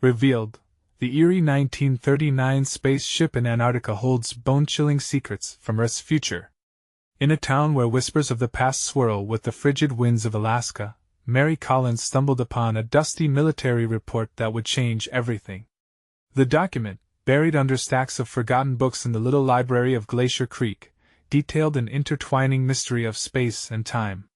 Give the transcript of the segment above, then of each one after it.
Revealed, the EERIE 1939 spaceship in Antarctica holds bone-chilling secrets from Earth's future. In a town where whispers of the past swirl with the frigid winds of Alaska, Mary Collins stumbled upon a dusty military report that would change everything. The document, buried under stacks of forgotten books in the little library of Glacier Creek, detailed an intertwining mystery of space and time.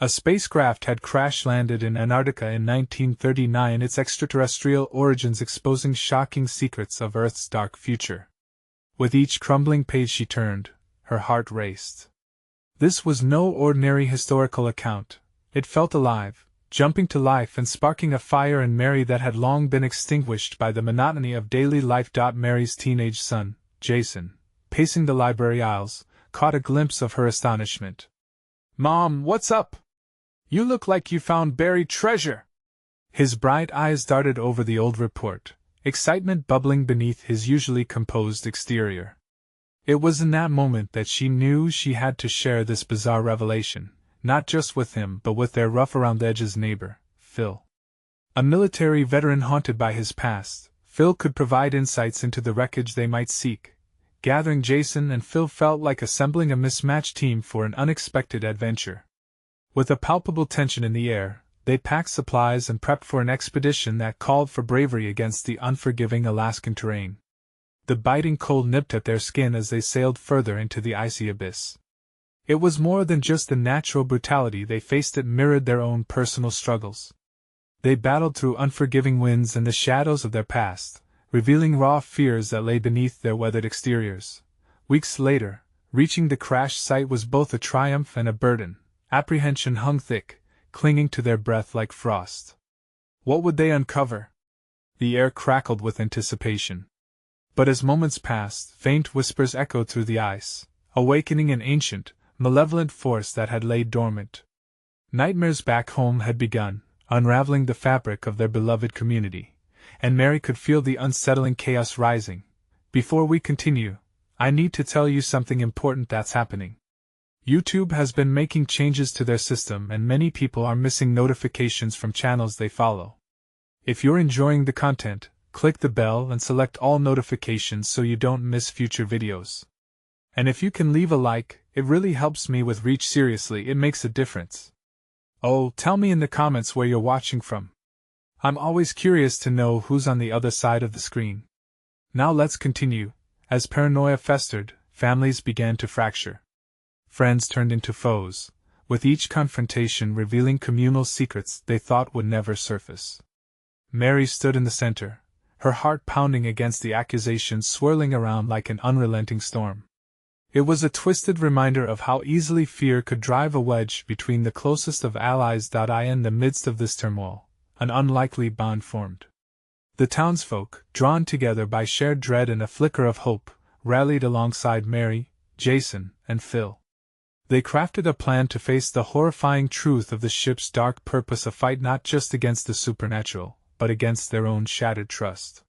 A spacecraft had crash-landed in Antarctica in 1939, its extraterrestrial origins exposing shocking secrets of Earth's dark future. With each crumbling page she turned, her heart raced. This was no ordinary historical account. It felt alive, jumping to life and sparking a fire in Mary that had long been extinguished by the monotony of daily life. Mary's teenage son, Jason, pacing the library aisles, caught a glimpse of her astonishment. "Mom, what's up? You look like you found buried treasure!" His bright eyes darted over the old report, excitement bubbling beneath his usually composed exterior. It was in that moment that she knew she had to share this bizarre revelation, not just with him but with their rough-around-the-edges neighbor, Phil. A military veteran haunted by his past, Phil could provide insights into the wreckage they might seek. Gathering Jason and Phil felt like assembling a mismatched team for an unexpected adventure. With a palpable tension in the air, they packed supplies and prepped for an expedition that called for bravery against the unforgiving Alaskan terrain. The biting cold nipped at their skin as they sailed further into the icy abyss. It was more than just the natural brutality they faced, it mirrored their own personal struggles. They battled through unforgiving winds and the shadows of their past, revealing raw fears that lay beneath their weathered exteriors. Weeks later, reaching the crash site was both a triumph and a burden. Apprehension hung thick, clinging to their breath like frost. What would they uncover? The air crackled with anticipation. But as moments passed, faint whispers echoed through the ice, awakening an ancient, malevolent force that had laid dormant. Nightmares back home had begun, unraveling the fabric of their beloved community, and Mary could feel the unsettling chaos rising. Before we continue, I need to tell you something important that's happening. YouTube has been making changes to their system and many people are missing notifications from channels they follow. If you're enjoying the content, click the bell and select all notifications so you don't miss future videos. And if you can leave a like, it really helps me with reach. Seriously, it makes a difference. Oh, tell me in the comments where you're watching from. I'm always curious to know who's on the other side of the screen. Now let's continue. As paranoia festered, families began to fracture. Friends turned into foes, with each confrontation revealing communal secrets they thought would never surface. Mary stood in the center, her heart pounding against the accusations swirling around like an unrelenting storm. It was a twisted reminder of how easily fear could drive a wedge between the closest of allies. In the midst of this turmoil, an unlikely bond formed. The townsfolk, drawn together by shared dread and a flicker of hope, rallied alongside Mary, Jason, and Phil. They crafted a plan to face the horrifying truth of the ship's dark purpose, a fight not just against the supernatural, but against their own shattered trust.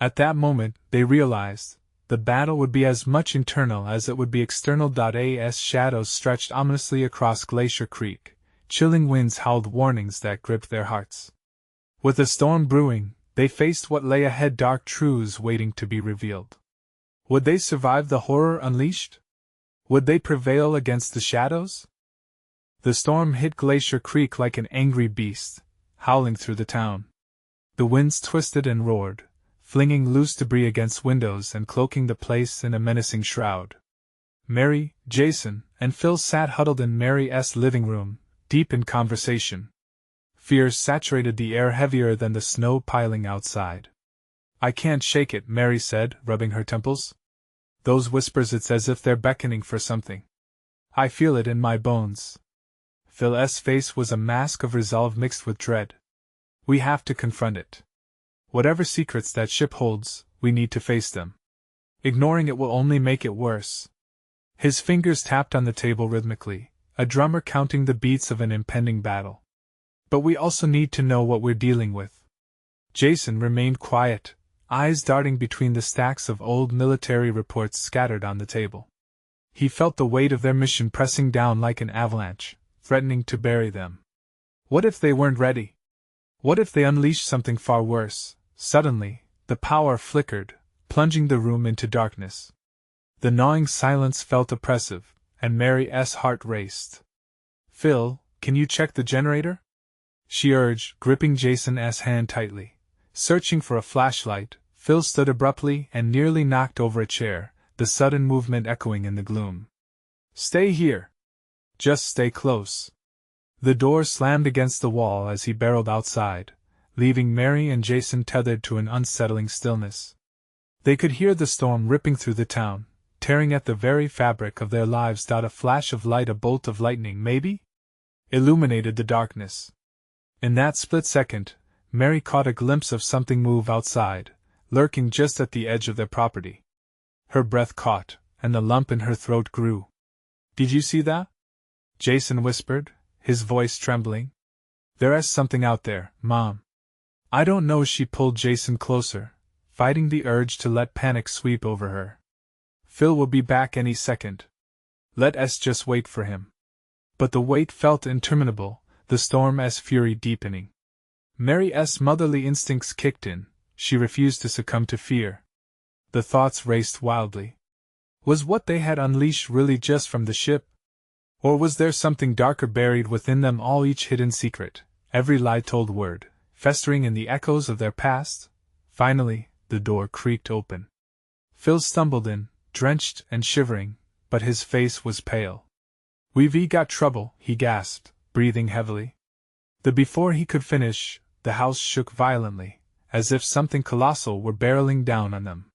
At that moment, they realized, the battle would be as much internal as it would be external. As shadows stretched ominously across Glacier Creek, chilling winds howled warnings that gripped their hearts. With a storm brewing, they faced what lay ahead, dark truths waiting to be revealed. Would they survive the horror unleashed? Would they prevail against the shadows? The storm hit Glacier Creek like an angry beast, howling through the town. The winds twisted and roared, flinging loose debris against windows and cloaking the place in a menacing shroud. Mary, Jason, and Phil sat huddled in Mary's living room, deep in conversation. Fear saturated the air, heavier than the snow piling outside. "I can't shake it," Mary said, rubbing her temples. "Those whispers, it's as if they're beckoning for something. I feel it in my bones." Phil's face was a mask of resolve mixed with dread. "We have to confront it. Whatever secrets that ship holds, we need to face them. Ignoring it will only make it worse." His fingers tapped on the table rhythmically, a drummer counting the beats of an impending battle. "But we also need to know what we're dealing with." Jason remained quiet, eyes darting between the stacks of old military reports scattered on the table. He felt the weight of their mission pressing down like an avalanche, threatening to bury them. What if they weren't ready? What if they unleashed something far worse, Suddenly, the power flickered, plunging the room into darkness. The gnawing silence felt oppressive, and Mary's heart raced. "Phil, can you check the generator?" she urged, gripping Jason's hand tightly. Searching for a flashlight, Phil stood abruptly and nearly knocked over a chair, the sudden movement echoing in the gloom. "Stay here. Just stay close." The door slammed against the wall as he barreled outside, leaving Mary and Jason tethered to an unsettling stillness. They could hear the storm ripping through the town, tearing at the very fabric of their lives. A flash of light, a bolt of lightning, maybe, illuminated the darkness. In that split second, Mary caught a glimpse of something move outside, lurking just at the edge of their property. Her breath caught, and the lump in her throat grew. "Did you see that?" Jason whispered, his voice trembling. "There's something out there, Mom." "I don't know." She pulled Jason closer, fighting the urge to let panic sweep over her. "Phil will be back any second. Let us just wait for him." But the wait felt interminable, the storm's fury deepening. Mary's motherly instincts kicked in. She refused to succumb to fear. The thoughts raced wildly. Was what they had unleashed really just from the ship? Or was there something darker buried within them all, each hidden secret, every lie-told word, festering in the echoes of their past? Finally, the door creaked open. Phil stumbled in, drenched and shivering, but his face was pale. "We've got trouble," he gasped, breathing heavily. Before he could finish, the house shook violently, as if something colossal were barreling down on them.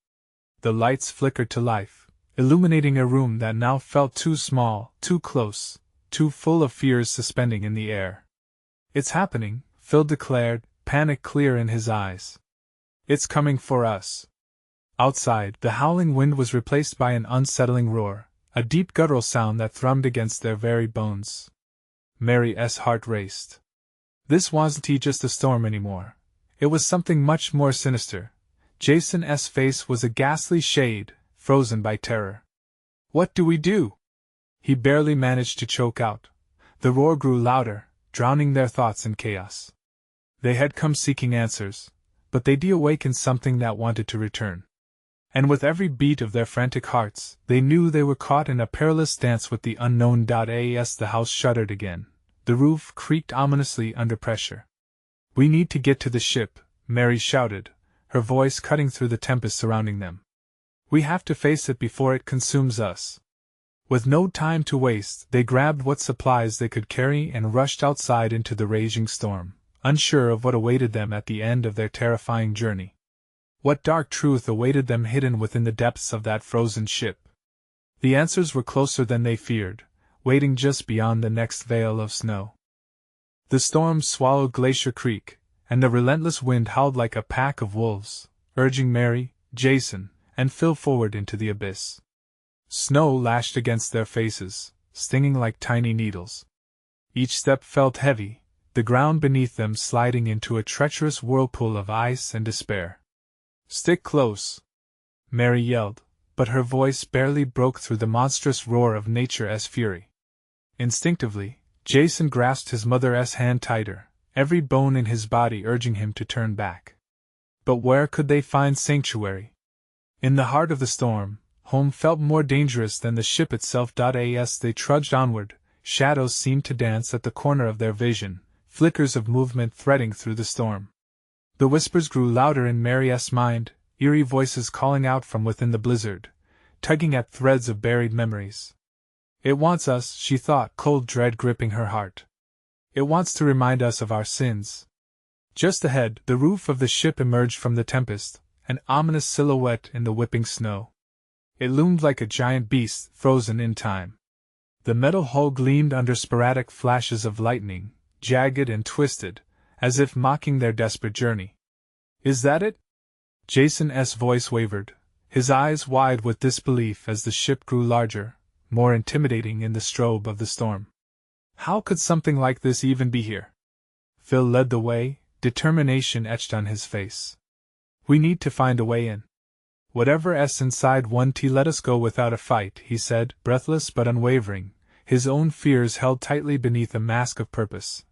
The lights flickered to life, illuminating a room that now felt too small, too close, too full of fears suspending in the air. "It's happening," Phil declared, panic clear in his eyes. "It's coming for us." Outside, the howling wind was replaced by an unsettling roar, a deep guttural sound that thrummed against their very bones. Mary's heart raced. This wasn't just a storm anymore. It was something much more sinister. Jason's face was a ghastly shade, frozen by terror. "What do we do?" he barely managed to choke out. The roar grew louder, drowning their thoughts in chaos. They had come seeking answers, but they'd awakened something that wanted to return. And with every beat of their frantic hearts, they knew they were caught in a perilous dance with the unknown. As the house shuddered again, the roof creaked ominously under pressure. "We need to get to the ship," Mary shouted, her voice cutting through the tempest surrounding them. "We have to face it before it consumes us." With no time to waste, they grabbed what supplies they could carry and rushed outside into the raging storm, unsure of what awaited them at the end of their terrifying journey. What dark truth awaited them hidden within the depths of that frozen ship? The answers were closer than they feared, waiting just beyond the next veil of snow. The storm swallowed Glacier Creek, and the relentless wind howled like a pack of wolves, urging Mary, Jason, and Phil forward into the abyss. Snow lashed against their faces, stinging like tiny needles. Each step felt heavy, the ground beneath them sliding into a treacherous whirlpool of ice and despair. "Stick close!" Mary yelled, but her voice barely broke through the monstrous roar of nature's fury. Instinctively, Jason grasped his mother's hand tighter, every bone in his body urging him to turn back. But where could they find sanctuary? In the heart of the storm, home felt more dangerous than the ship itself. As they trudged onward, shadows seemed to dance at the corner of their vision, flickers of movement threading through the storm. The whispers grew louder in Mary's mind, eerie voices calling out from within the blizzard, tugging at threads of buried memories. "It wants us," she thought, cold dread gripping her heart. "It wants to remind us of our sins." Just ahead, the roof of the ship emerged from the tempest, an ominous silhouette in the whipping snow. It loomed like a giant beast, frozen in time. The metal hull gleamed under sporadic flashes of lightning, jagged and twisted, as if mocking their desperate journey. "Is that it?" Jason's voice wavered, his eyes wide with disbelief as the ship grew larger, more intimidating in the strobe of the storm. How could something like this even be here? Phil led the way, determination etched on his face. "We need to find a way in. Whatever's inside won't let us go without a fight," he said, breathless but unwavering, his own fears held tightly beneath a mask of purpose.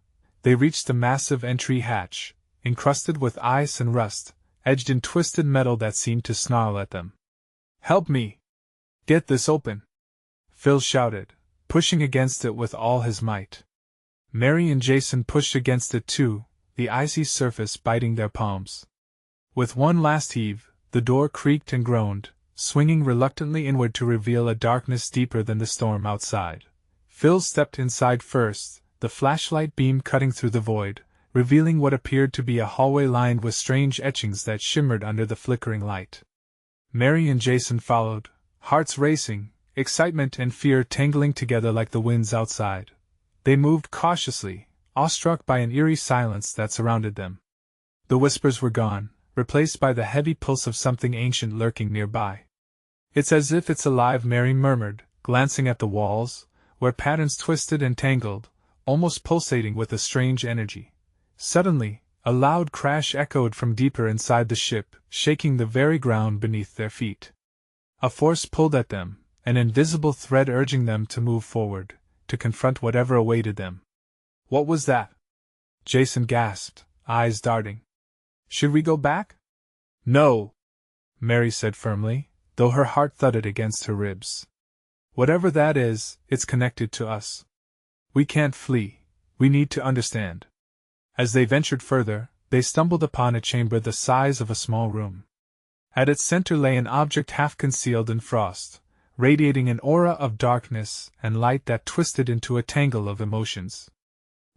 They reached the massive entry hatch, encrusted with ice and rust, edged in twisted metal that seemed to snarl at them. "Help me! Get this open!" Phil shouted, pushing against it with all his might. Mary and Jason pushed against it too, the icy surface biting their palms. With one last heave, the door creaked and groaned, swinging reluctantly inward to reveal a darkness deeper than the storm outside. Phil stepped inside first, the flashlight beam cutting through the void, revealing what appeared to be a hallway lined with strange etchings that shimmered under the flickering light. Mary and Jason followed, hearts racing, excitement and fear tangling together like the winds outside. They moved cautiously, awestruck by an eerie silence that surrounded them. The whispers were gone, replaced by the heavy pulse of something ancient lurking nearby. "It's as if it's alive," Mary murmured, glancing at the walls, where patterns twisted and tangled, almost pulsating with a strange energy. Suddenly, a loud crash echoed from deeper inside the ship, shaking the very ground beneath their feet. A force pulled at them, an invisible thread urging them to move forward, to confront whatever awaited them. "What was that?" Jason gasped, eyes darting. "Should we go back?" "No," Mary said firmly, though her heart thudded against her ribs. "Whatever that is, it's connected to us. We can't flee, we need to understand." As they ventured further, they stumbled upon a chamber the size of a small room. At its center lay an object half concealed in frost, radiating an aura of darkness and light that twisted into a tangle of emotions.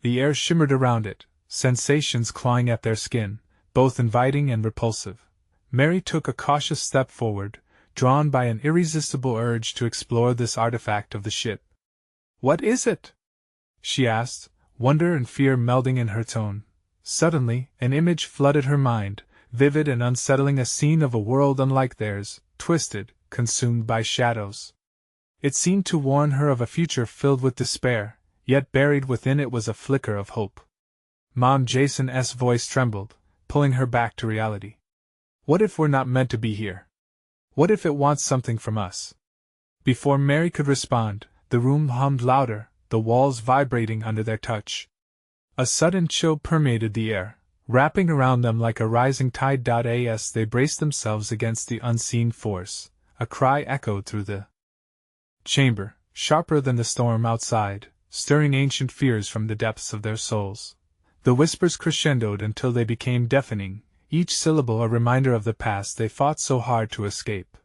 The air shimmered around it, sensations clawing at their skin, both inviting and repulsive. Mary took a cautious step forward, drawn by an irresistible urge to explore this artifact of the ship. "What is it?" she asked, wonder and fear melding in her tone. Suddenly, an image flooded her mind, vivid and unsettling, a scene of a world unlike theirs, twisted, consumed by shadows. It seemed to warn her of a future filled with despair, yet buried within it was a flicker of hope. Mom, Jason's voice trembled, pulling her back to reality. "What if we're not meant to be here? What if it wants something from us?" Before Mary could respond, the room hummed louder, the walls vibrating under their touch. A sudden chill permeated the air, wrapping around them like a rising tide. As they braced themselves against the unseen force, a cry echoed through the chamber, sharper than the storm outside, stirring ancient fears from the depths of their souls. The whispers crescendoed until they became deafening, each syllable a reminder of the past they fought so hard to escape.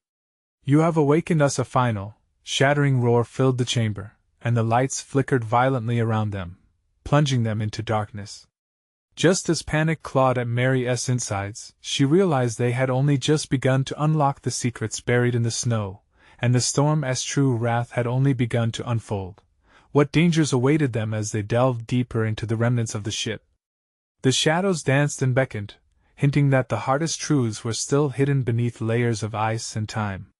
"You have awakened us!" A final, shattering roar filled the chamber, and the lights flickered violently around them, plunging them into darkness. Just as panic clawed at Mary's insides, she realized they had only just begun to unlock the secrets buried in the snow, and the storm's true wrath had only begun to unfold. What dangers awaited them as they delved deeper into the remnants of the ship? The shadows danced and beckoned, hinting that the hardest truths were still hidden beneath layers of ice and time.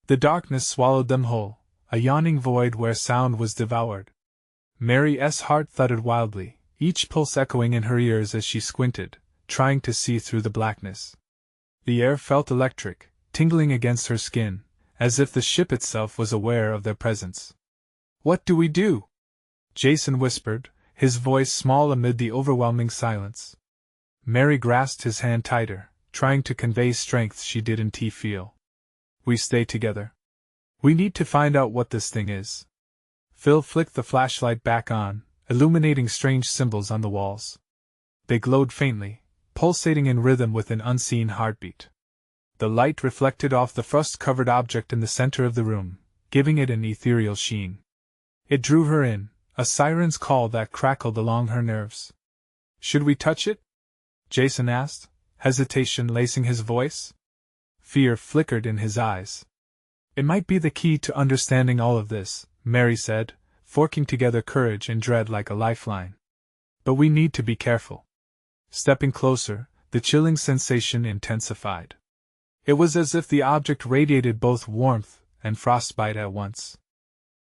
The darkness swallowed them whole, a yawning void where sound was devoured. Mary's heart thudded wildly, each pulse echoing in her ears as she squinted, trying to see through the blackness. The air felt electric, tingling against her skin, as if the ship itself was aware of their presence. "What do we do?" Jason whispered, his voice small amid the overwhelming silence. Mary grasped his hand tighter, trying to convey strength she didn't feel. "We stay together. We need to find out what this thing is." Phil flicked the flashlight back on, illuminating strange symbols on the walls. They glowed faintly, pulsating in rhythm with an unseen heartbeat. The light reflected off the frost-covered object in the center of the room, giving it an ethereal sheen. It drew her in, a siren's call that crackled along her nerves. "Should we touch it?" Jason asked, hesitation lacing his voice. Fear flickered in his eyes. "It might be the key to understanding all of this," Mary said, forking together courage and dread like a lifeline. "But we need to be careful." Stepping closer, the chilling sensation intensified. It was as if the object radiated both warmth and frostbite at once.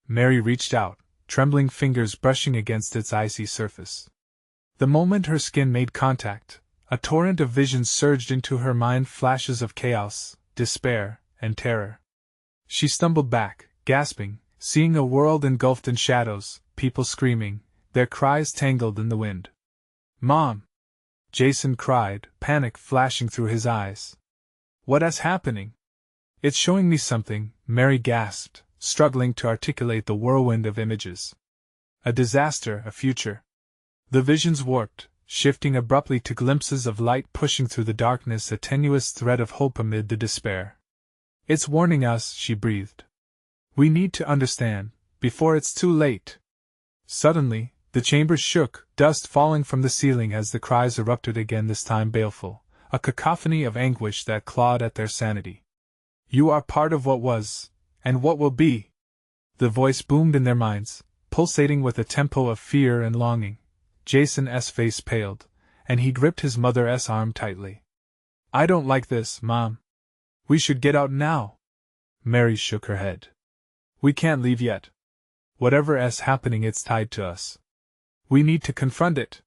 Mary reached out, trembling fingers brushing against its icy surface. The moment her skin made contact, a torrent of visions surged into her mind, flashes of chaos, despair, and terror. She stumbled back, gasping, seeing a world engulfed in shadows, people screaming, their cries tangled in the wind. "Mom!" Jason cried, panic flashing through his eyes. What is happening? It's showing me something, Mary gasped, struggling to articulate the whirlwind of images. A disaster, a future. The visions warped, shifting abruptly to glimpses of light pushing through the darkness, a tenuous thread of hope amid the despair. It's warning us, she breathed. We need to understand, before it's too late. Suddenly, the chamber shook, dust falling from the ceiling as the cries erupted again, this time baleful, a cacophony of anguish that clawed at their sanity. You are part of what was, and what will be. The voice boomed in their minds, pulsating with a tempo of fear and longing. Jason's face paled, and he gripped his mother's arm tightly. I don't like this, Mom. We should get out now. Mary shook her head. We can't leave yet. Whatever is happening, it's tied to us. We need to confront it.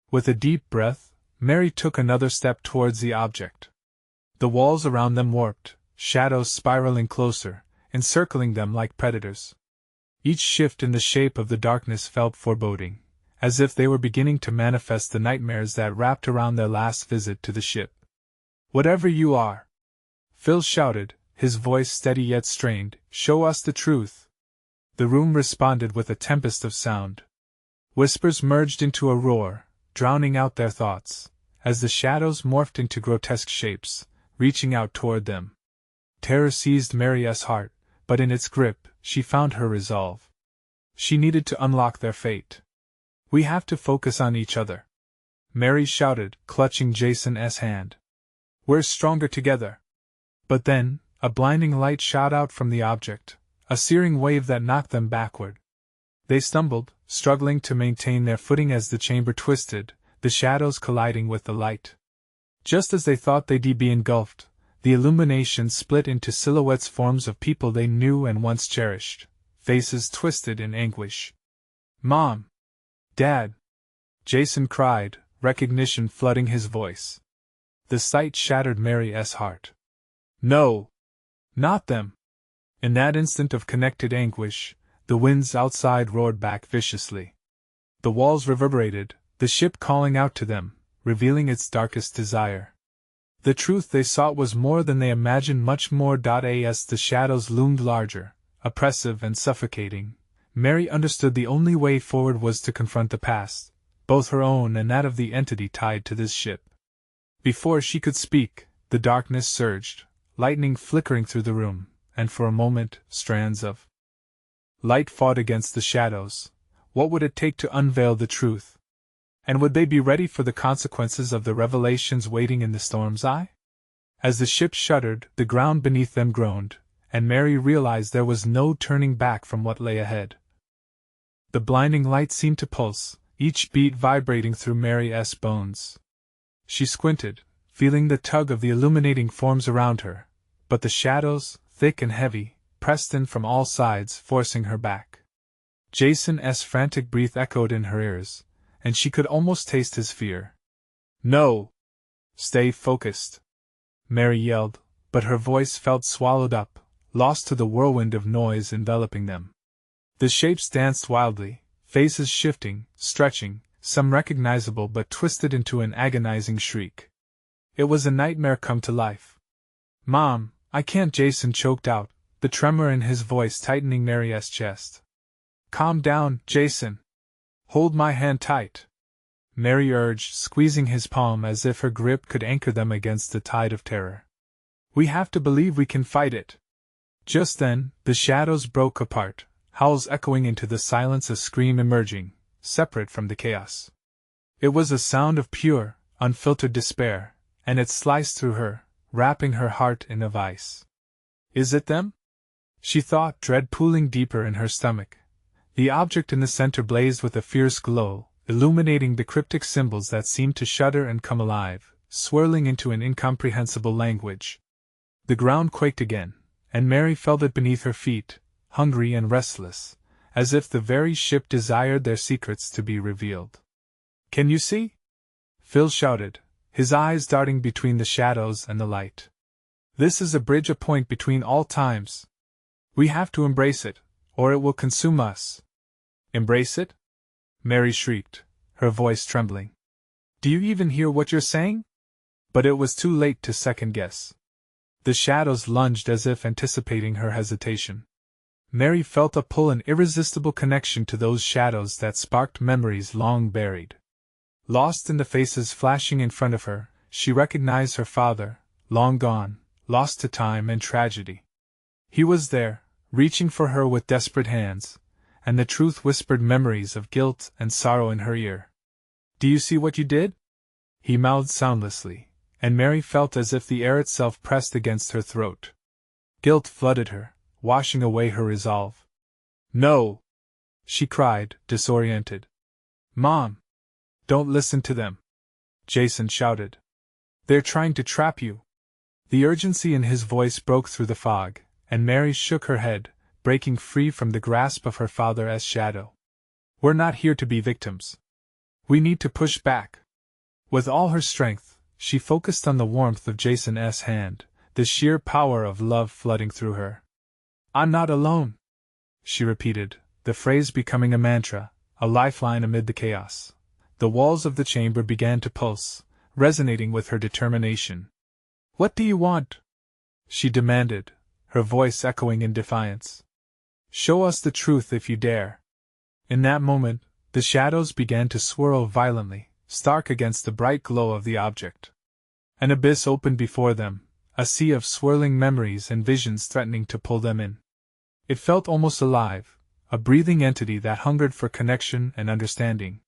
With a deep breath, Mary took another step towards the object. The walls around them warped, shadows spiraling closer, encircling them like predators. Each shift in the shape of the darkness felt foreboding, as if they were beginning to manifest the nightmares that wrapped around their last visit to the ship. Whatever you are, Phil shouted, his voice steady yet strained, show us the truth. The room responded with a tempest of sound. Whispers merged into a roar, drowning out their thoughts, as the shadows morphed into grotesque shapes, reaching out toward them. Terror seized Mary's heart, but in its grip, she found her resolve. She needed to unlock their fate. We have to focus on each other. Mary shouted, clutching Jason's hand. We're stronger together. But then, a blinding light shot out from the object, a searing wave that knocked them backward. They stumbled, struggling to maintain their footing as the chamber twisted, the shadows colliding with the light. Just as they thought they'd be engulfed, the illumination split into silhouettes, forms of people they knew and once cherished, faces twisted in anguish. Mom! Dad! Jason cried, recognition flooding his voice. The sight shattered Mary's heart. No! Not them! In that instant of connected anguish, the winds outside roared back viciously. The walls reverberated, the ship calling out to them, revealing its darkest desire. The truth they sought was more than they imagined, much more. As the shadows loomed larger, oppressive and suffocating, Mary understood the only way forward was to confront the past, both her own and that of the entity tied to this ship. Before she could speak, the darkness surged, lightning flickering through the room, and for a moment, strands of light fought against the shadows. What would it take to unveil the truth? And would they be ready for the consequences of the revelations waiting in the storm's eye? As the ship shuddered, the ground beneath them groaned, and Mary realized there was no turning back from what lay ahead. The blinding light seemed to pulse, each beat vibrating through Mary's bones. She squinted, feeling the tug of the illuminating forms around her, but the shadows, thick and heavy, pressed in from all sides, forcing her back. Jason's frantic breath echoed in her ears, and she could almost taste his fear. No! Stay focused! Mary yelled, but her voice felt swallowed up, lost to the whirlwind of noise enveloping them. The shapes danced wildly, faces shifting, stretching, some recognizable but twisted into an agonizing shriek. It was a nightmare come to life. Mom, I can't, Jason choked out, the tremor in his voice tightening Mary's chest. Calm down, Jason. Hold my hand tight, Mary urged, squeezing his palm as if her grip could anchor them against the tide of terror. We have to believe we can fight it. Just then, the shadows broke apart, howls echoing into the silence, a scream emerging, separate from the chaos. It was a sound of pure, unfiltered despair, and it sliced through her, wrapping her heart in a vice. Is it them? She thought, dread pooling deeper in her stomach. The object in the center blazed with a fierce glow, illuminating the cryptic symbols that seemed to shudder and come alive, swirling into an incomprehensible language. The ground quaked again, and Mary felt it beneath her feet, hungry and restless, as if the very ship desired their secrets to be revealed. Can you see? Phil shouted, his eyes darting between the shadows and the light. This is a bridge, a point between all times. We have to embrace it, or it will consume us. Embrace it? Mary shrieked, her voice trembling. Do you even hear what you're saying? But it was too late to second-guess. The shadows lunged as if anticipating her hesitation. Mary felt a pull, an irresistible connection to those shadows that sparked memories long buried. Lost in the faces flashing in front of her, she recognized her father, long gone, lost to time and tragedy. He was there, reaching for her with desperate hands, and the truth whispered memories of guilt and sorrow in her ear. Do you see what you did? He mouthed soundlessly, and Mary felt as if the air itself pressed against her throat. Guilt flooded her, washing away her resolve. No! She cried, disoriented. Mom! Don't listen to them! Jason shouted. They're trying to trap you! The urgency in his voice broke through the fog, and Mary shook her head, breaking free from the grasp of her father as shadow. We're not here to be victims. We need to push back. With all her strength, she focused on the warmth of Jason's hand, the sheer power of love flooding through her. I'm not alone, she repeated, the phrase becoming a mantra, a lifeline amid the chaos. The walls of the chamber began to pulse, resonating with her determination. What do you want? She demanded, her voice echoing in defiance. Show us the truth if you dare. In that moment, the shadows began to swirl violently, stark against the bright glow of the object. An abyss opened before them, a sea of swirling memories and visions threatening to pull them in. It felt almost alive, a breathing entity that hungered for connection and understanding.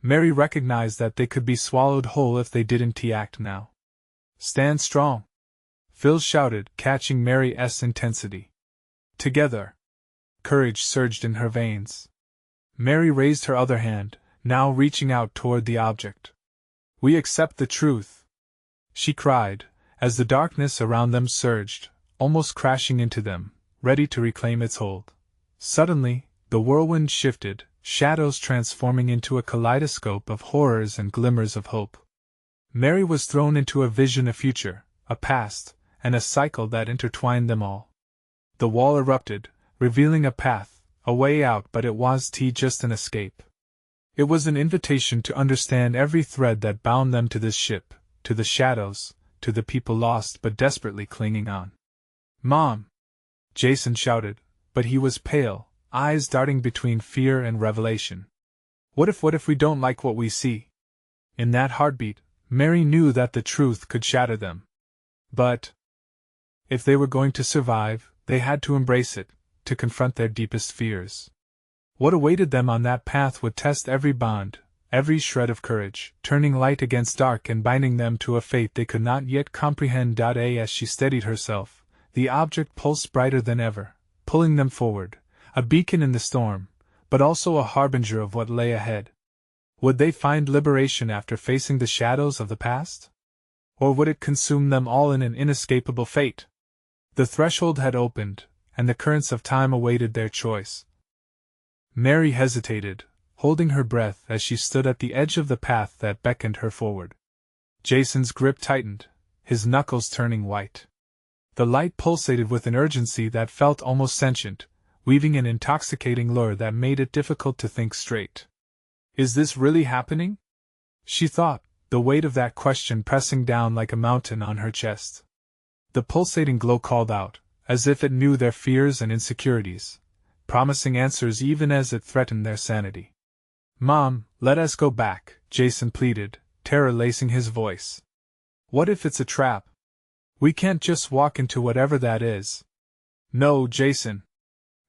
Mary recognized that they could be swallowed whole if they didn't act now. Stand strong! Phil shouted, catching Mary's intensity. Together! Courage surged in her veins. Mary raised her other hand, now reaching out toward the object. We accept the truth! She cried, as the darkness around them surged, almost crashing into them, ready to reclaim its hold. Suddenly, the whirlwind shifted, shadows transforming into a kaleidoscope of horrors and glimmers of hope. Mary was thrown into a vision, a future, a past, and a cycle that intertwined them all. The wall erupted, revealing a path, a way out, but it was just an escape. It was an invitation to understand every thread that bound them to this ship, to the shadows, to the people lost but desperately clinging on. Mom! Jason shouted, but he was pale, eyes darting between fear and revelation. What if we don't like what we see? In that heartbeat, Mary knew that the truth could shatter them. But if they were going to survive, they had to embrace it, to confront their deepest fears. What awaited them on that path would test every bond, every shred of courage, turning light against dark and binding them to a fate they could not yet comprehend. As she steadied herself, the object pulsed brighter than ever, pulling them forward, a beacon in the storm, but also a harbinger of what lay ahead. Would they find liberation after facing the shadows of the past? Or would it consume them all in an inescapable fate? The threshold had opened, and the currents of time awaited their choice. Mary hesitated, holding her breath as she stood at the edge of the path that beckoned her forward. Jason's grip tightened, his knuckles turning white. The light pulsated with an urgency that felt almost sentient, weaving an intoxicating lure that made it difficult to think straight. Is this really happening? She thought, the weight of that question pressing down like a mountain on her chest. The pulsating glow called out, as if it knew their fears and insecurities, promising answers even as it threatened their sanity. Mom, let us go back, Jason pleaded, terror lacing his voice. What if it's a trap? We can't just walk into whatever that is. No, Jason,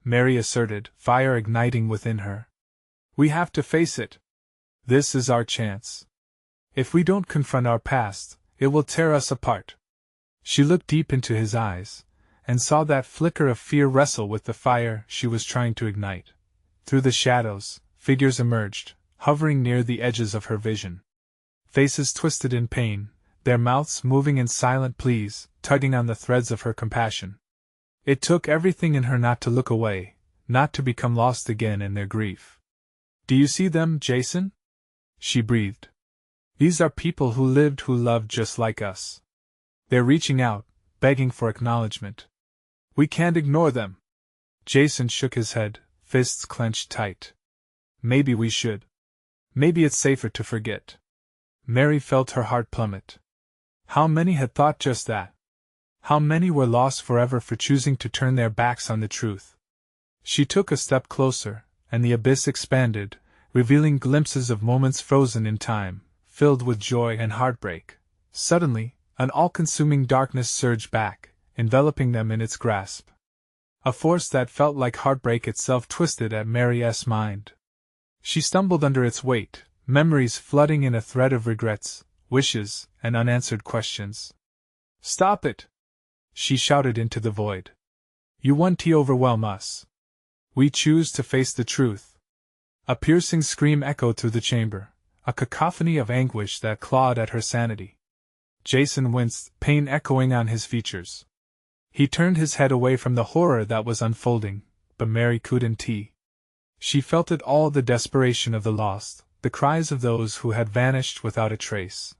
Mary asserted, fire igniting within her. We have to face it. This is our chance. If we don't confront our past, it will tear us apart. She looked deep into his eyes, and saw that flicker of fear wrestle with the fire she was trying to ignite. Through the shadows, figures emerged, hovering near the edges of her vision. Faces twisted in pain, their mouths moving in silent pleas, tugging on the threads of her compassion. It took everything in her not to look away, not to become lost again in their grief. Do you see them, Jason? She breathed. These are people who lived, who loved just like us. They're reaching out, begging for acknowledgement. We can't ignore them. Jason shook his head, fists clenched tight. Maybe we should. Maybe it's safer to forget. Mary felt her heart plummet. How many had thought just that? How many were lost forever for choosing to turn their backs on the truth? She took a step closer, and the abyss expanded, revealing glimpses of moments frozen in time, filled with joy and heartbreak. Suddenly, an all-consuming darkness surged back, enveloping them in its grasp. A force that felt like heartbreak itself twisted at Mary's mind. She stumbled under its weight, memories flooding in a thread of regrets, wishes, and unanswered questions. "Stop it!" she shouted into the void. "You want to overwhelm us. We choose to face the truth." A piercing scream echoed through the chamber, a cacophony of anguish that clawed at her sanity. Jason winced, pain echoing on his features. He turned his head away from the horror that was unfolding, but Mary couldn't. She felt it all, the desperation of the lost, the cries of those who had vanished without a trace.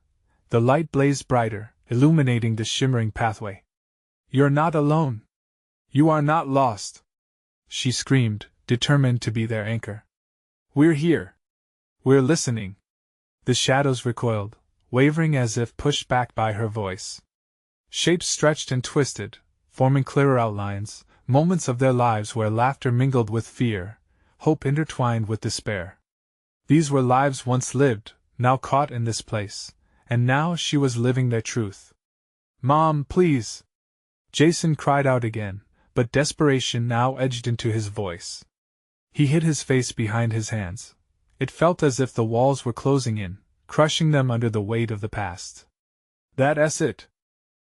The light blazed brighter, illuminating the shimmering pathway. "You're not alone! You are not lost!" she screamed, determined to be their anchor. "We're here! We're listening!" The shadows recoiled, wavering as if pushed back by her voice. Shapes stretched and twisted, forming clearer outlines, moments of their lives where laughter mingled with fear, hope intertwined with despair. These were lives once lived, now caught in this place, and now she was living their truth. "Mom, please!" Jason cried out again, but desperation now edged into his voice. He hid his face behind his hands. It felt as if the walls were closing in, crushing them under the weight of the past. "That's it,"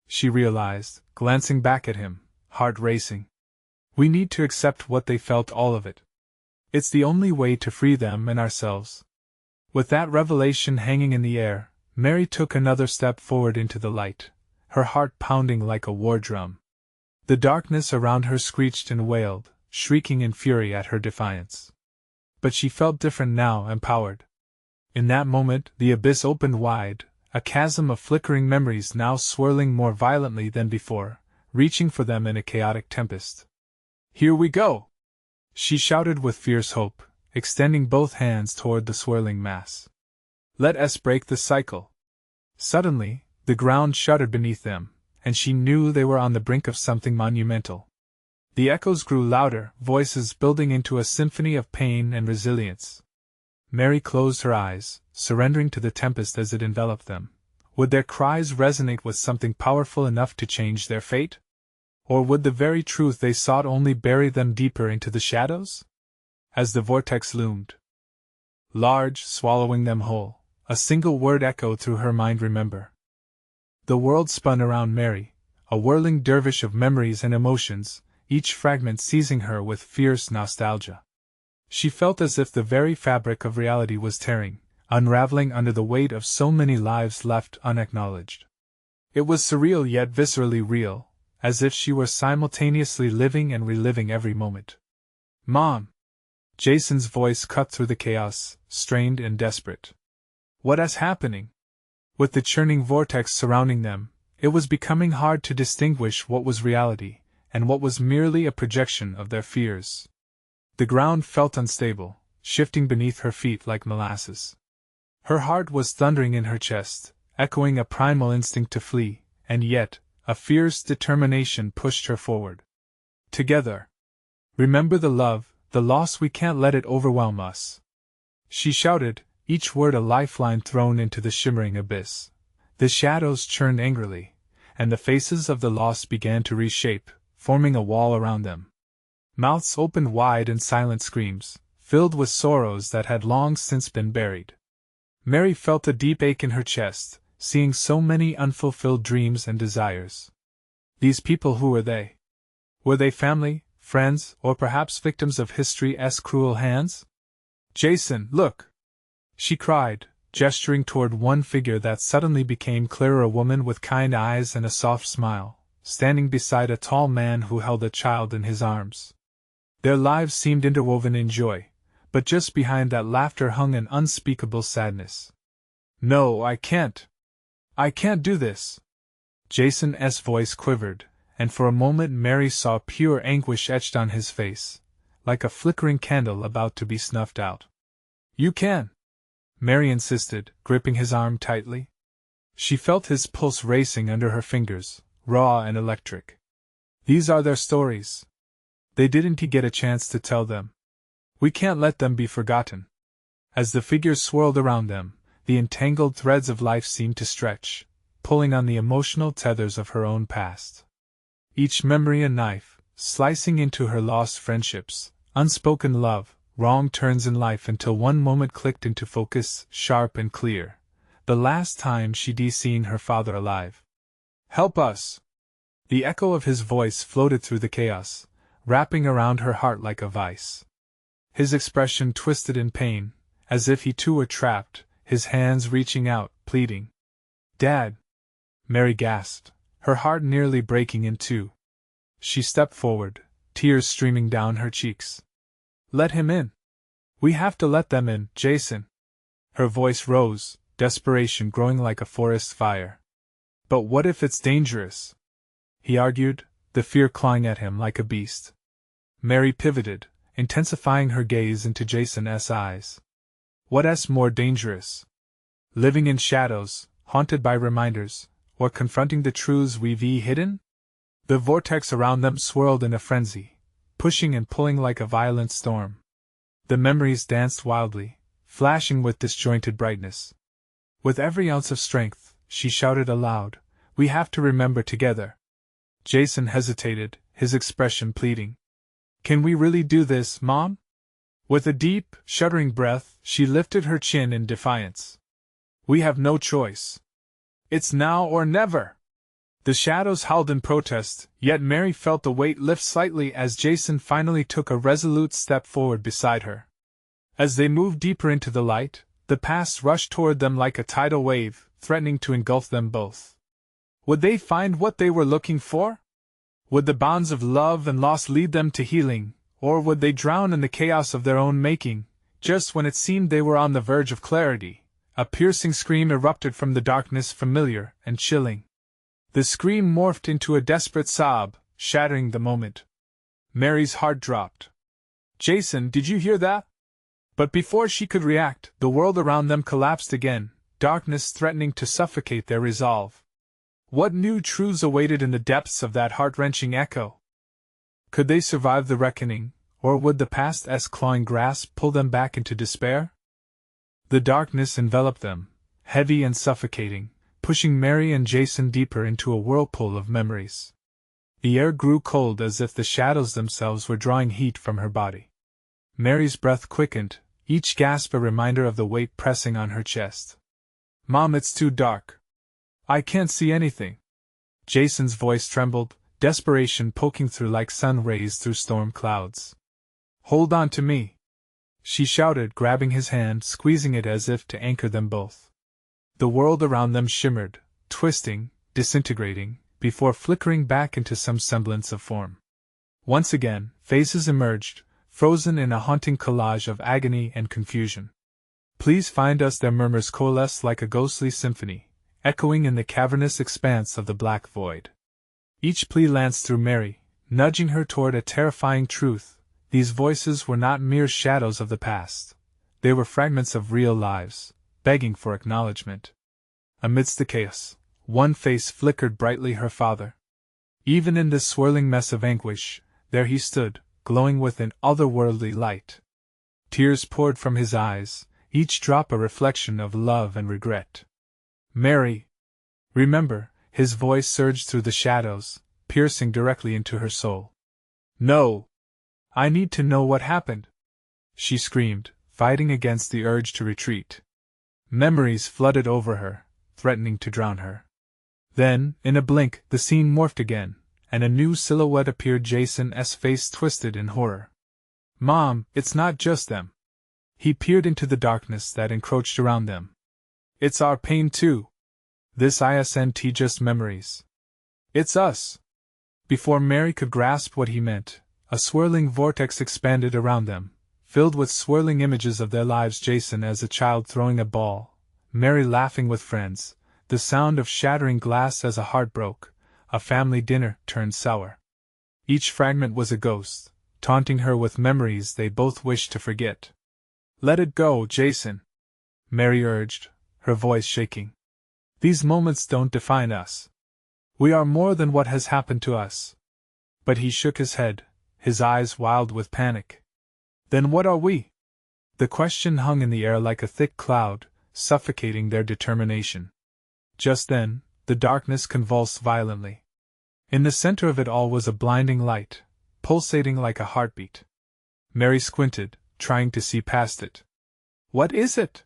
she realized, glancing back at him, heart racing. "We need to accept what they felt, all of it. It's the only way to free them and ourselves." With that revelation hanging in the air, Mary took another step forward into the light, her heart pounding like a war drum. The darkness around her screeched and wailed, shrieking in fury at her defiance. But she felt different now, empowered. In that moment, the abyss opened wide, a chasm of flickering memories now swirling more violently than before, reaching for them in a chaotic tempest. "Here we go!" she shouted with fierce hope, extending both hands toward the swirling mass. "Let us break the cycle." Suddenly, the ground shuddered beneath them, and she knew they were on the brink of something monumental. The echoes grew louder, voices building into a symphony of pain and resilience. Mary closed her eyes, surrendering to the tempest as it enveloped them. Would their cries resonate with something powerful enough to change their fate? Or would the very truth they sought only bury them deeper into the shadows? As the vortex loomed large, swallowing them whole, a single word echoed through her mind: remember. The world spun around Mary, a whirling dervish of memories and emotions, each fragment seizing her with fierce nostalgia. She felt as if the very fabric of reality was tearing, unraveling under the weight of so many lives left unacknowledged. It was surreal yet viscerally real, as if she were simultaneously living and reliving every moment. "Mom!" Jason's voice cut through the chaos, strained and desperate. "What is happening?" With the churning vortex surrounding them, it was becoming hard to distinguish what was reality, and what was merely a projection of their fears. The ground felt unstable, shifting beneath her feet like molasses. Her heart was thundering in her chest, echoing a primal instinct to flee, and yet, a fierce determination pushed her forward. "Together! Remember the love, the loss, we can't let it overwhelm us!" she shouted, each word a lifeline thrown into the shimmering abyss. The shadows churned angrily, and the faces of the lost began to reshape, forming a wall around them. Mouths opened wide in silent screams, filled with sorrows that had long since been buried. Mary felt a deep ache in her chest, seeing so many unfulfilled dreams and desires. These people, who were they? Were they family, friends, or perhaps victims of history's cruel hands? "Jason, look!" she cried, gesturing toward one figure that suddenly became clearer, a woman with kind eyes and a soft smile, standing beside a tall man who held a child in his arms. Their lives seemed interwoven in joy, but just behind that laughter hung an unspeakable sadness. "No, I can't! I can't do this!" Jason's voice quivered, and for a moment Mary saw pure anguish etched on his face, like a flickering candle about to be snuffed out. "You can! Mary insisted, gripping his arm tightly. She felt his pulse racing under her fingers, raw and electric. These are their stories. They didn't get a chance to tell them. We can't let them be forgotten. As the figures swirled around them, the entangled threads of life seemed to stretch, pulling on the emotional tethers of her own past. Each memory a knife, slicing into her lost friendships, unspoken love, wrong turns in life until one moment clicked into focus, sharp and clear. The last time she'd seen her father alive. Help us! The echo of his voice floated through the chaos, wrapping around her heart like a vice. His expression twisted in pain, as if he too were trapped, his hands reaching out, pleading. Dad! Mary gasped, her heart nearly breaking in two. She stepped forward, tears streaming down her cheeks. Let him in! We have to let them in, Jason! Her voice rose, desperation growing like a forest fire. But what if it's dangerous? He argued, the fear clawing at him like a beast. Mary pivoted, intensifying her gaze into Jason's eyes. What's more dangerous? Living in shadows, haunted by reminders, or confronting the truths we've hidden? The vortex around them swirled in a frenzy, pushing and pulling like a violent storm. The memories danced wildly, flashing with disjointed brightness. With every ounce of strength, she shouted aloud, We have to remember together. Jason hesitated, his expression pleading. Can we really do this, Mom? With a deep, shuddering breath, she lifted her chin in defiance. We have no choice. It's now or never. The shadows howled in protest, yet Mary felt the weight lift slightly as Jason finally took a resolute step forward beside her. As they moved deeper into the light, the past rushed toward them like a tidal wave, threatening to engulf them both. Would they find what they were looking for? Would the bonds of love and loss lead them to healing, or would they drown in the chaos of their own making? Just when it seemed they were on the verge of clarity, a piercing scream erupted from the darkness, familiar and chilling. The scream morphed into a desperate sob, shattering the moment. Mary's heart dropped. Jason, did you hear that? But before she could react, the world around them collapsed again, darkness threatening to suffocate their resolve. What new truths awaited in the depths of that heart-wrenching echo? Could they survive the reckoning, or would the past's clawing grasp pull them back into despair? The darkness enveloped them, heavy and suffocating, pushing Mary and Jason deeper into a whirlpool of memories. The air grew cold as if the shadows themselves were drawing heat from her body. Mary's breath quickened, each gasp a reminder of the weight pressing on her chest. Mom, it's too dark. I can't see anything. Jason's voice trembled, desperation poking through like sun rays through storm clouds. Hold on to me, she shouted, grabbing his hand, squeezing it as if to anchor them both. The world around them shimmered, twisting, disintegrating, before flickering back into some semblance of form. Once again, faces emerged, frozen in a haunting collage of agony and confusion. Please find us, their murmurs coalesced like a ghostly symphony, echoing in the cavernous expanse of the black void. Each plea lanced through Mary, nudging her toward a terrifying truth. These voices were not mere shadows of the past. They were fragments of real lives, begging for acknowledgement. Amidst the chaos, one face flickered brightly, her father. Even in this swirling mess of anguish, there he stood, glowing with an otherworldly light. Tears poured from his eyes, each drop a reflection of love and regret. Mary! Remember, his voice surged through the shadows, piercing directly into her soul. No! I need to know what happened! She screamed, fighting against the urge to retreat. Memories flooded over her, threatening to drown her. Then, in a blink, the scene morphed again, and a new silhouette appeared, Jason's face twisted in horror. Mom, it's not just them. He peered into the darkness that encroached around them. It's our pain too. This isn't just memories. It's us. Before Mary could grasp what he meant, a swirling vortex expanded around them, filled with swirling images of their lives. Jason as a child throwing a ball, Mary laughing with friends, the sound of shattering glass as a heart broke, a family dinner turned sour. Each fragment was a ghost, taunting her with memories they both wished to forget. Let it go, Jason. Mary urged, her voice shaking. These moments don't define us. We are more than what has happened to us. But he shook his head, his eyes wild with panic. Then what are we? The question hung in the air like a thick cloud, suffocating their determination. Just then, the darkness convulsed violently. In the center of it all was a blinding light, pulsating like a heartbeat. Mary squinted, trying to see past it. What is it?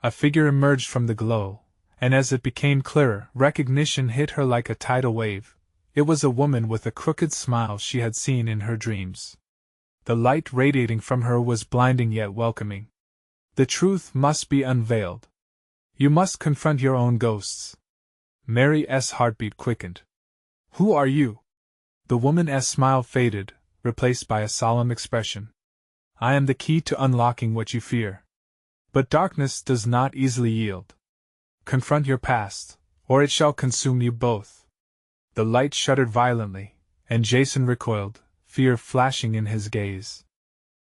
A figure emerged from the glow, and as it became clearer, recognition hit her like a tidal wave. It was a woman with a crooked smile she had seen in her dreams. The light radiating from her was blinding yet welcoming. The truth must be unveiled. You must confront your own ghosts. Mary's heartbeat quickened. Who are you? The woman's smile faded, replaced by a solemn expression. I am the key to unlocking what you fear. But darkness does not easily yield. Confront your past, or it shall consume you both. The light shuddered violently, and Jason recoiled, fear flashing in his gaze.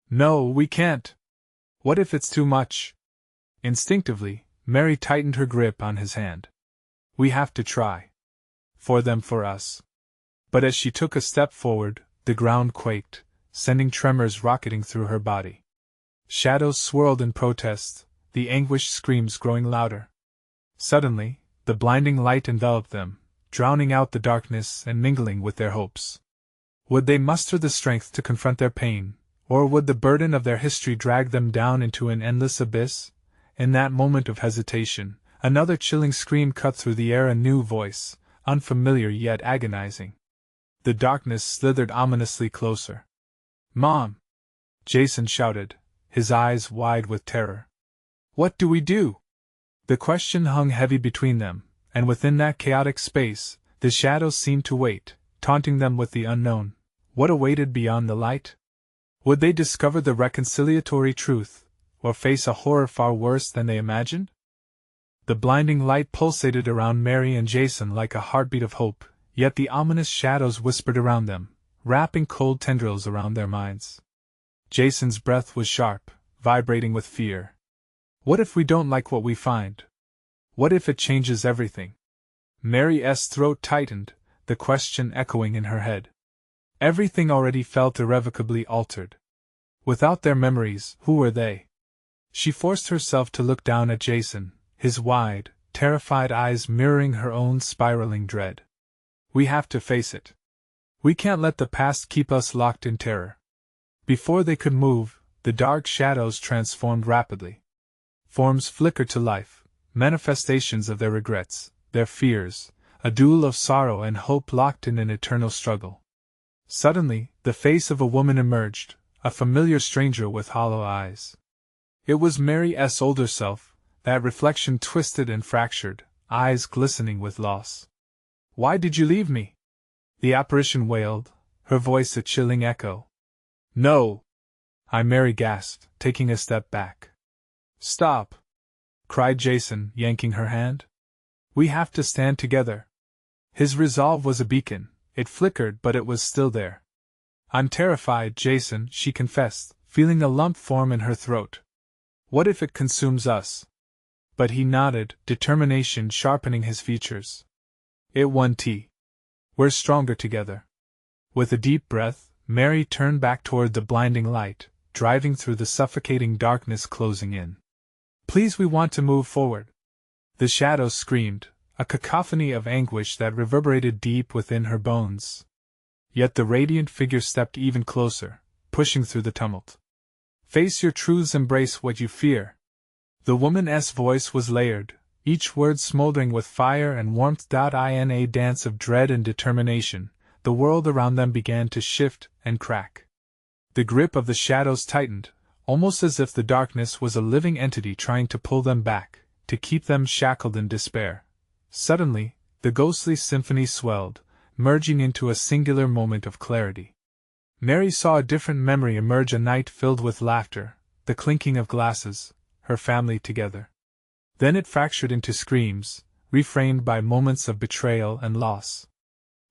No, we can't. What if it's too much? Instinctively, Mary tightened her grip on his hand. We have to try. For them, for us. But as she took a step forward, the ground quaked, sending tremors rocketing through her body. Shadows swirled in protest, the anguished screams growing louder. Suddenly, the blinding light enveloped them, drowning out the darkness and mingling with their hopes. Would they muster the strength to confront their pain, or would the burden of their history drag them down into an endless abyss? In that moment of hesitation, another chilling scream cut through the air, a new voice, unfamiliar yet agonizing. The darkness slithered ominously closer. Mom! Jason shouted, his eyes wide with terror. What do we do? The question hung heavy between them, and within that chaotic space, the shadows seemed to wait, taunting them with the unknown. What awaited beyond the light? Would they discover the reconciliatory truth, or face a horror far worse than they imagined? The blinding light pulsated around Mary and Jason like a heartbeat of hope, yet the ominous shadows whispered around them, wrapping cold tendrils around their minds. Jason's breath was sharp, vibrating with fear. What if we don't like what we find? What if it changes everything? Mary's throat tightened, the question echoing in her head. Everything already felt irrevocably altered. Without their memories, who were they? She forced herself to look down at Jason, his wide, terrified eyes mirroring her own spiraling dread. We have to face it. We can't let the past keep us locked in terror. Before they could move, the dark shadows transformed rapidly. Forms flickered to life, manifestations of their regrets, their fears, a duel of sorrow and hope locked in an eternal struggle. Suddenly, the face of a woman emerged, a familiar stranger with hollow eyes. It was Mary's older self, that reflection twisted and fractured, eyes glistening with loss. Why did you leave me? The apparition wailed, her voice a chilling echo. No! Mary gasped, taking a step back. Stop! Cried Jason, yanking her hand. We have to stand together. His resolve was a beacon. It flickered, but it was still there. I'm terrified, Jason, she confessed, feeling a lump form in her throat. What if it consumes us? But he nodded, determination sharpening his features. It won't. We're stronger together. With a deep breath, Mary turned back toward the blinding light, driving through the suffocating darkness closing in. Please, we want to move forward. The shadows screamed, a cacophony of anguish that reverberated deep within her bones. Yet the radiant figure stepped even closer, pushing through the tumult. Face your truths, embrace what you fear. The woman's voice was layered, each word smoldering with fire and warmth. In a dance of dread and determination, the world around them began to shift and crack. The grip of the shadows tightened, almost as if the darkness was a living entity trying to pull them back, to keep them shackled in despair. Suddenly, the ghostly symphony swelled, merging into a singular moment of clarity. Mary saw a different memory emerge, a night filled with laughter, the clinking of glasses, her family together. Then it fractured into screams, refrained by moments of betrayal and loss.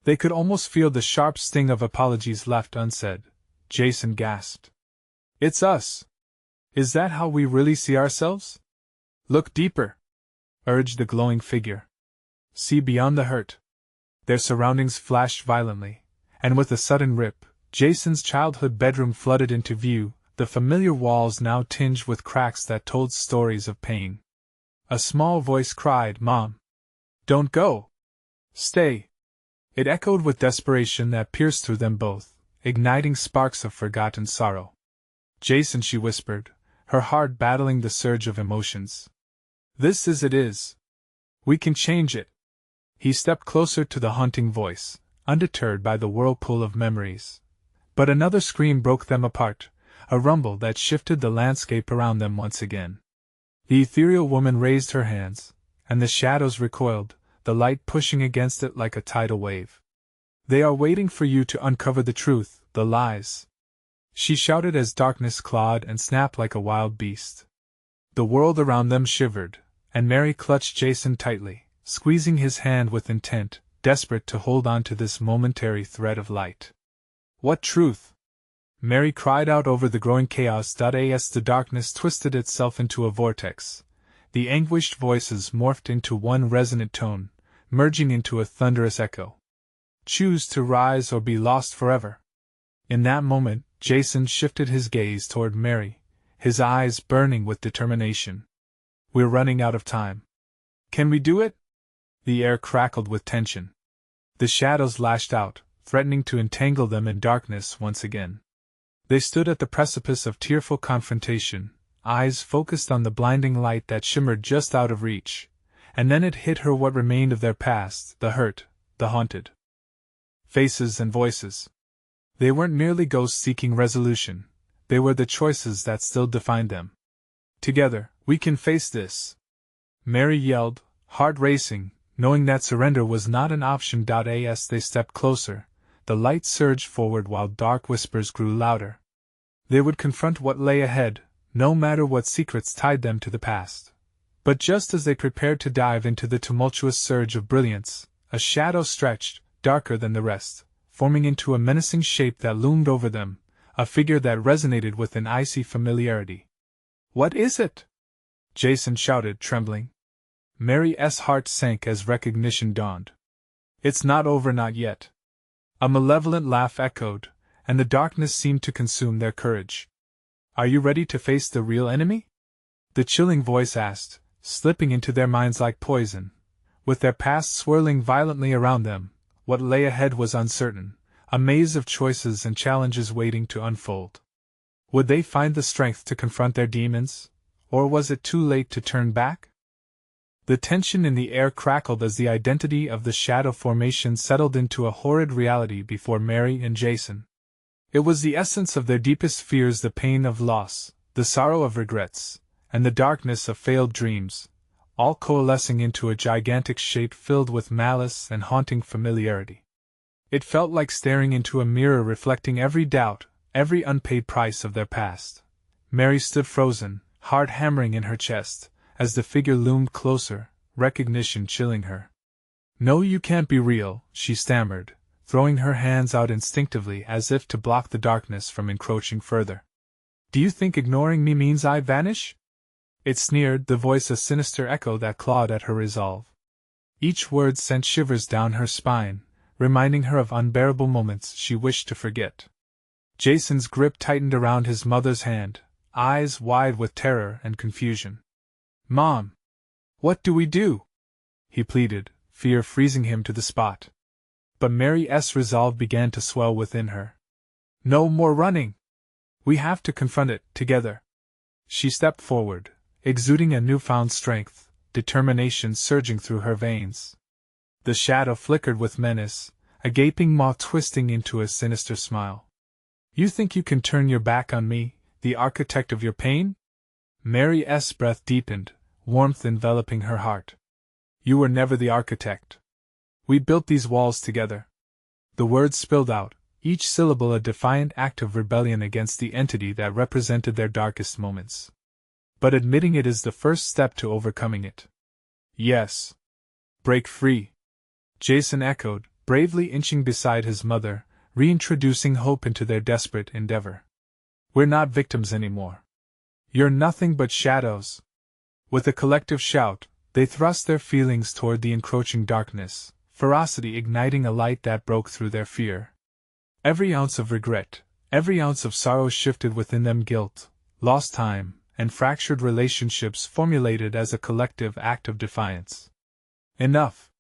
They could almost feel the sharp sting of apologies left unsaid. Jason gasped. It's us! Is that how we really see ourselves? Look deeper, urged the glowing figure. See beyond the hurt. Their surroundings flashed violently, and with a sudden rip, Jason's childhood bedroom flooded into view, the familiar walls now tinged with cracks that told stories of pain. A small voice cried, "Mom! Don't go! Stay!" It echoed with desperation that pierced through them both, igniting sparks of forgotten sorrow. "Jason," she whispered, her heart battling the surge of emotions. "This is it. We can change it." He stepped closer to the haunting voice, undeterred by the whirlpool of memories. But another scream broke them apart, a rumble that shifted the landscape around them once again. The ethereal woman raised her hands, and the shadows recoiled, the light pushing against it like a tidal wave. "They are waiting for you to uncover the truth, the lies," she shouted as darkness clawed and snapped like a wild beast. The world around them shivered, and Mary clutched Jason tightly, squeezing his hand with intent, desperate to hold on to this momentary thread of light. "What truth?" Mary cried out over the growing chaos. As the darkness twisted itself into a vortex, the anguished voices morphed into one resonant tone, merging into a thunderous echo. "Choose to rise or be lost forever." In that moment, Jason shifted his gaze toward Mary, his eyes burning with determination. "We're running out of time. Can we do it?" The air crackled with tension. The shadows lashed out, threatening to entangle them in darkness once again. They stood at the precipice of tearful confrontation, eyes focused on the blinding light that shimmered just out of reach, and then it hit her what remained of their past, the hurt, the haunted. Faces and voices. They weren't merely ghosts seeking resolution, they were the choices that still defined them. "Together, we can face this," Mary yelled, heart racing, knowing that surrender was not an option. As they stepped closer, the light surged forward while dark whispers grew louder. They would confront what lay ahead, no matter what secrets tied them to the past. But just as they prepared to dive into the tumultuous surge of brilliance, a shadow stretched, darker than the rest, forming into a menacing shape that loomed over them, a figure that resonated with an icy familiarity. "What is it?" Jason shouted, trembling. Mary's heart sank as recognition dawned. "It's not over, not yet." A malevolent laugh echoed, and the darkness seemed to consume their courage. "Are you ready to face the real enemy?" the chilling voice asked, slipping into their minds like poison. With their past swirling violently around them, what lay ahead was uncertain, a maze of choices and challenges waiting to unfold. Would they find the strength to confront their demons, or was it too late to turn back? The tension in the air crackled as the identity of the shadow formation settled into a horrid reality before Mary and Jason. It was the essence of their deepest fears, the pain of loss, the sorrow of regrets, and the darkness of failed dreams, all coalescing into a gigantic shape filled with malice and haunting familiarity. It felt like staring into a mirror reflecting every doubt, every unpaid price of their past. Mary stood frozen, heart hammering in her chest, as the figure loomed closer, recognition chilling her. "No, you can't be real," she stammered, throwing her hands out instinctively as if to block the darkness from encroaching further. "Do you think ignoring me means I vanish?" It sneered, the voice a sinister echo that clawed at her resolve. Each word sent shivers down her spine, reminding her of unbearable moments she wished to forget. Jason's grip tightened around his mother's hand, eyes wide with terror and confusion. "Mom! What do we do?" he pleaded, fear freezing him to the spot. But Mary's resolve began to swell within her. "No more running! We have to confront it, together." She stepped forward, exuding a newfound strength, determination surging through her veins. The shadow flickered with menace, a gaping maw twisting into a sinister smile. "You think you can turn your back on me, the architect of your pain?" Mary's breath deepened, warmth enveloping her heart. "You were never the architect. We built these walls together." The words spilled out, each syllable a defiant act of rebellion against the entity that represented their darkest moments. "But admitting it is the first step to overcoming it." "Yes. Break free," Jason echoed, bravely inching beside his mother, reintroducing hope into their desperate endeavor. "We're not victims anymore. You're nothing but shadows." With a collective shout, they thrust their feelings toward the encroaching darkness, ferocity igniting a light that broke through their fear. Every ounce of regret, every ounce of sorrow shifted within them guilt, lost time, and fractured relationships formulated as a collective act of defiance. Enough!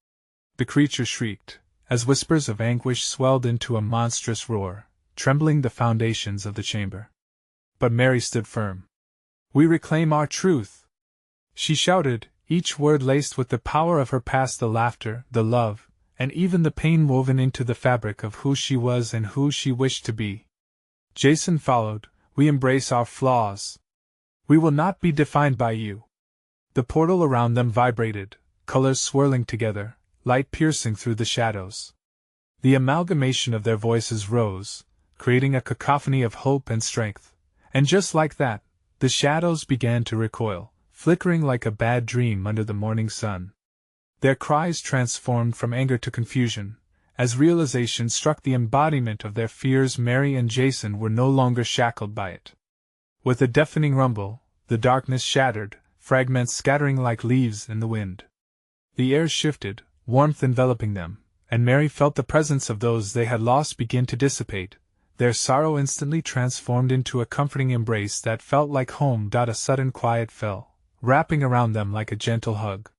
The creature shrieked, as whispers of anguish swelled into a monstrous roar, trembling the foundations of the chamber. But Mary stood firm. "We reclaim our truth!" she shouted, each word laced with the power of her past, the laughter, the love, and even the pain woven into the fabric of who she was and who she wished to be. Jason followed. "We embrace our flaws. We will not be defined by you." The portal around them vibrated, colors swirling together, light piercing through the shadows. The amalgamation of their voices rose, creating a cacophony of hope and strength, and just like that, the shadows began to recoil, flickering like a bad dream under the morning sun. Their cries transformed from anger to confusion, as realization struck the embodiment of their fears. Mary and Jason were no longer shackled by it. With a deafening rumble, the darkness shattered, fragments scattering like leaves in the wind. The air shifted, warmth enveloping them, and Mary felt the presence of those they had lost begin to dissipate, their sorrow instantly transformed into a comforting embrace that felt like home. A sudden quiet fell, wrapping around them like a gentle hug.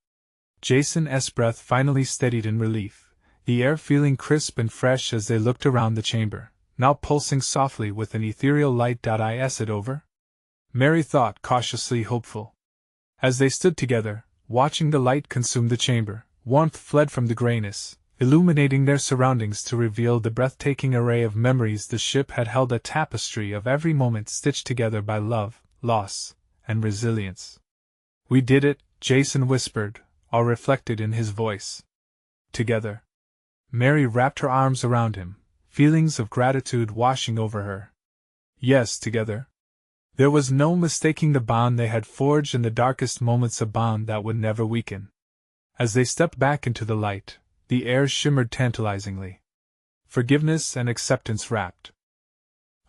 Jason's breath finally steadied in relief, the air feeling crisp and fresh as they looked around the chamber, now pulsing softly with an ethereal light. Is it over? Mary thought, cautiously hopeful. As they stood together, watching the light consume the chamber, warmth fled from the grayness, illuminating their surroundings to reveal the breathtaking array of memories the ship had held, a tapestry of every moment stitched together by love, loss, and resilience. "We did it," Jason whispered, all reflected in his voice. "Together." Mary wrapped her arms around him, feelings of gratitude washing over her. "Yes, together." There was no mistaking the bond they had forged in the darkest moments, a bond that would never weaken. As they stepped back into the light, the air shimmered tantalizingly. Forgiveness and acceptance wrapped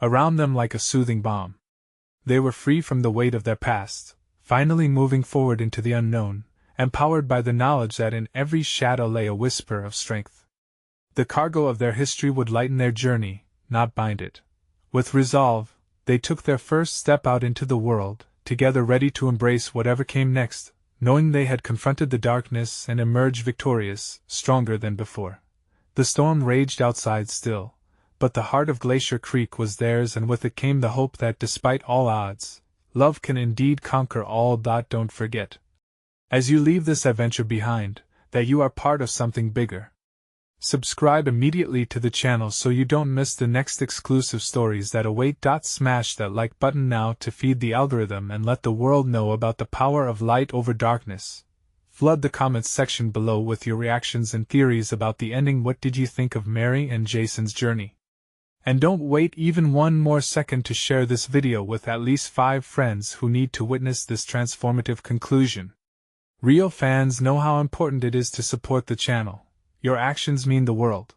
around them like a soothing balm. They were free from the weight of their past, finally moving forward into the unknown, empowered by the knowledge that in every shadow lay a whisper of strength. The cargo of their history would lighten their journey, not bind it. With resolve, they took their first step out into the world, together, ready to embrace whatever came next, knowing they had confronted the darkness and emerged victorious, stronger than before. The storm raged outside still, but the heart of Glacier Creek was theirs, and with it came the hope that despite all odds, love can indeed conquer all. Don't forget, as you leave this adventure behind, that you are part of something bigger. Subscribe immediately to the channel so you don't miss the next exclusive stories that await. Smash that like button now to feed the algorithm and let the world know about the power of light over darkness. Flood the comments section below with your reactions and theories about the ending. What did you think of Mary and Jason's journey? And don't wait even one more second to share this video with at least 5 friends who need to witness this transformative conclusion. Real fans know how important it is to support the channel. Your actions mean the world.